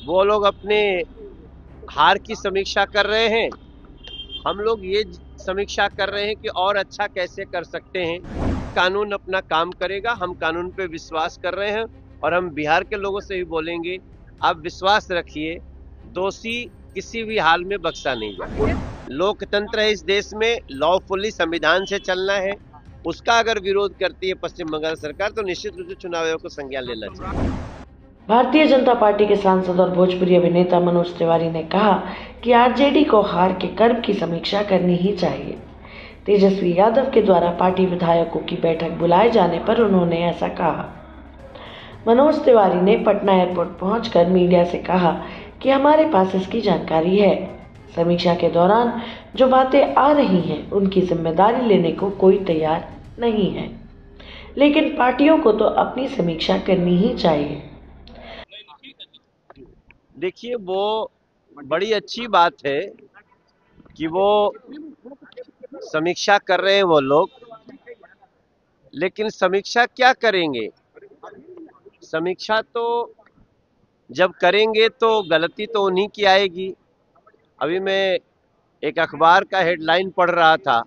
वो लोग अपने हार की समीक्षा कर रहे हैं, हम लोग ये समीक्षा कर रहे हैं कि और अच्छा कैसे कर सकते हैं। कानून अपना काम करेगा, हम कानून पे विश्वास कर रहे हैं और हम बिहार के लोगों से भी बोलेंगे, आप विश्वास रखिए, दोषी किसी भी हाल में बख्शा नहीं जाएगा। लोकतंत्र है इस देश में, लॉफुली संविधान से चलना है। उसका अगर विरोध करती है पश्चिम बंगाल सरकार तो निश्चित रूप से चुनाव आयोग को संज्ञान लेना चाहिए। भारतीय जनता पार्टी के सांसद और भोजपुरी अभिनेता मनोज तिवारी ने कहा कि आरजेडी को हार के कर्म की समीक्षा करनी ही चाहिए। तेजस्वी यादव के द्वारा पार्टी विधायकों की बैठक बुलाए जाने पर उन्होंने ऐसा कहा। मनोज तिवारी ने पटना एयरपोर्ट पहुंचकर मीडिया से कहा कि हमारे पास इसकी जानकारी है। समीक्षा के दौरान जो बातें आ रही हैं उनकी जिम्मेदारी लेने को कोई तैयार नहीं है, लेकिन पार्टियों को तो अपनी समीक्षा करनी ही चाहिए। देखिए, वो बड़ी अच्छी बात है कि वो समीक्षा कर रहे हैं वो लोग, लेकिन समीक्षा क्या करेंगे? समीक्षा तो जब करेंगे तो गलती तो उन्हीं की आएगी। अभी मैं एक अखबार का हेडलाइन पढ़ रहा था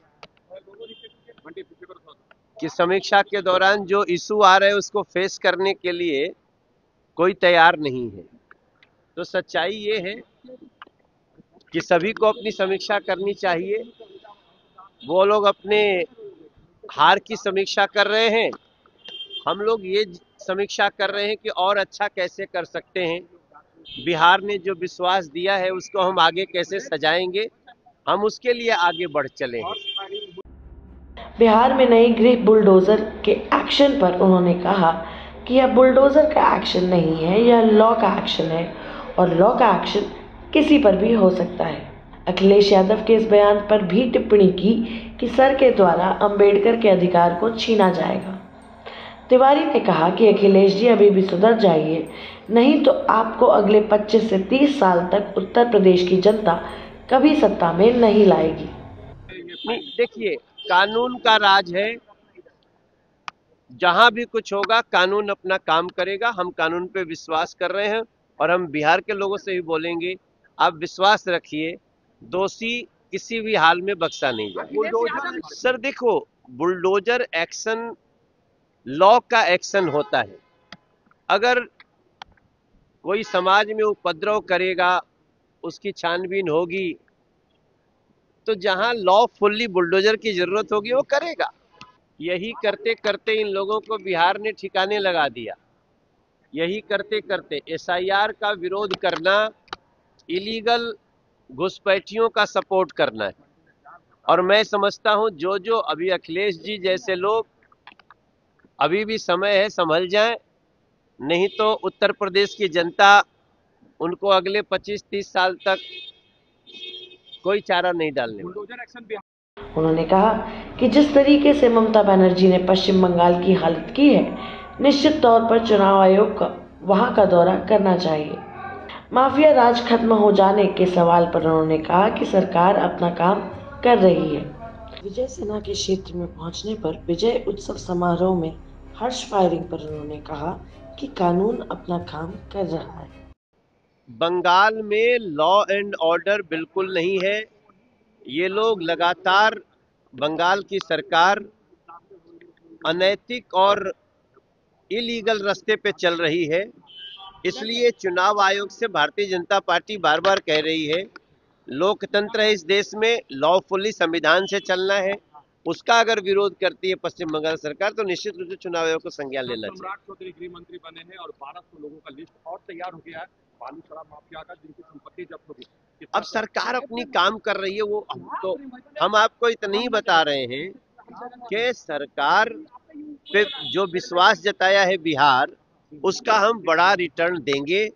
कि समीक्षा के दौरान जो इशू आ रहे हैं उसको फेस करने के लिए कोई तैयार नहीं है। तो सच्चाई ये है कि सभी को अपनी समीक्षा करनी चाहिए। वो लोग अपने हार की समीक्षा कर रहे हैं, हम लोग ये समीक्षा कर रहे हैं कि और अच्छा कैसे कर सकते हैं। बिहार ने जो विश्वास दिया है उसको हम आगे कैसे सजाएंगे, हम उसके लिए आगे बढ़ चले हैं। बिहार में नई गृह बुलडोजर के एक्शन पर उन्होंने कहा कि यह बुलडोजर का एक्शन नहीं है, यह लॉ का एक्शन है और लॉ का एक्शन किसी पर भी हो सकता है। अखिलेश यादव के इस बयान पर भी टिप्पणी की कि सर के द्वारा अंबेडकर के अधिकार को छीना जाएगा। तिवारी ने कहा कि अखिलेश जी अभी भी सुधर जाइए, नहीं तो आपको अगले 25 से 30 साल तक उत्तर प्रदेश की जनता कभी सत्ता में नहीं लाएगी। देखिए, कानून का राज है, जहां भी कुछ होगा कानून अपना काम करेगा। हम कानून पे विश्वास कर रहे हैं और हम बिहार के लोगों से भी बोलेंगे, आप विश्वास रखिए, दोषी किसी भी हाल में बख्शा नहीं जाएगा। सर देखो, बुलडोजर एक्शन लॉ का एक्शन होता है। अगर कोई समाज में उपद्रव करेगा, उसकी छानबीन होगी, तो जहां लॉ फुल्ली बुलडोजर की जरूरत होगी वो करेगा। यही करते करते इन लोगों को बिहार ने ठिकाने लगा दिया। यही करते करते एसआईआर का विरोध करना, इलीगल घुसपैठियों का सपोर्ट करना है। और मैं समझता हूं जो जो अभी अखिलेश जी जैसे लोग, अभी भी समय है, संभल जाएं, नहीं तो उत्तर प्रदेश की जनता उनको अगले 25-30 साल तक कोई चारा नहीं डालने वाली। उन्होंने कहा कि जिस तरीके से ममता बनर्जी ने पश्चिम बंगाल की हालत की है, निश्चित तौर पर चुनाव आयोग को वहां का दौरा करना चाहिए। माफिया राज खत्म हो जाने के सवाल पर उन्होंने कहा कि सरकार अपना काम कर रही है। विजय सेना के क्षेत्र में पहुंचने पर विजय उत्सव समारोह में हर्ष फायरिंग पर उन्होंने कहा कि कानून अपना काम कर रहा है। बंगाल में लॉ एंड ऑर्डर बिल्कुल नहीं है। ये लोग लगातार, बंगाल की सरकार अनैतिक और इलीगल रास्ते पे चल रही है। इसलिए चुनाव आयोग से भारतीय जनता पार्टी बार बार कह रही है, लोकतंत्र है इस देश में, लॉफुली संविधान से चलना है। उसका अगर विरोध करती है पश्चिम बंगाल सरकार तो निश्चित रूप से चुनाव आयोग को संज्ञान लेना चाहिए। सम्राट चौधरी गृह मंत्री बने हैं और 1200 लोगों का लिस्ट और तैयार हो गया है बालू शराब माफिया का, जिनकी संपत्ति जब्त होगी। अब सरकार अपनी काम कर रही है, वो तो हम आपको इतना ही बता रहे हैं कि सरकार पे जो विश्वास जताया है बिहार, उसका हम बड़ा रिटर्न देंगे।